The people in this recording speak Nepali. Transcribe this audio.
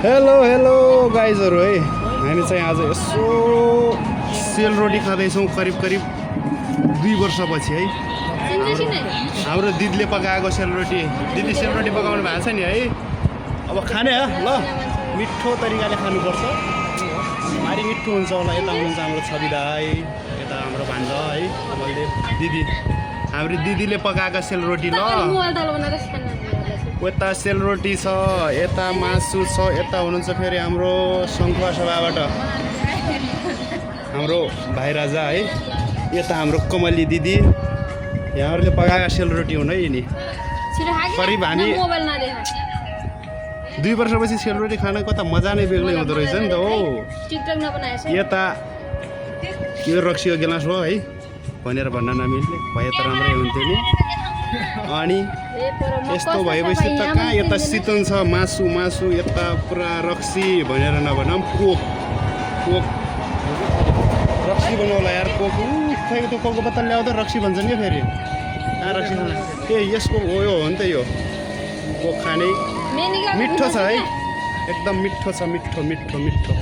हेलो गाइजहरू है, हामी चाहिँ आज यसो सेलरोटी खाँदैछौँ करिब 2 वर्षपछि है। हाम्रो दिदीले पकाएको सेलरोटी, दिदी सेलरोटी पकाउनु भएको छ नि है। अब खाने ल, मिठो तरिकाले खानुपर्छ, भारी मिठो हुन्छ होला। यता हुनुहुन्छ हाम्रो छवि दाइ, यता हाम्रो भान्जा है मैले दिदी, हाम्रो दिदीले पकाएको सेलरोटी ल। यता सेलरोटी छ, यता मासु छ, यता हुनुहुन्छ फेरि हाम्रो सङ्खुवा सभाबाट हाम्रो भाइ राजा है, यता हाम्रो कमली दिदी। यहाँहरूले पकाएको सेलरोटी हुन है नि। करिब हामी 2 वर्षपछि सेलरोटी खानको त मजा नै बेग्लै हुँदो रहेछ नि त हो। यता यो रक्सीको गिलास हो है भनेर भन्न नमिल्ने भए त राम्रै हुन्थ्यो नि। अनि यस्तो भएपछि त कहाँ यता शीतल छ, मासु मासु, यता पुरा रक्सी भनेर नभनौँ कोक कोक रक्सी बनाउला यार। कोक खै त्यो कोकको पत्ता ल्याउँदा रक्सी भन्छन् क्या फेरि। कहाँ रक्सी खाना ए यसको हो यो हो नि त। यो कोक खाने मिठो छ है, एकदम मिठो छ, मिठो मिठो मिठो।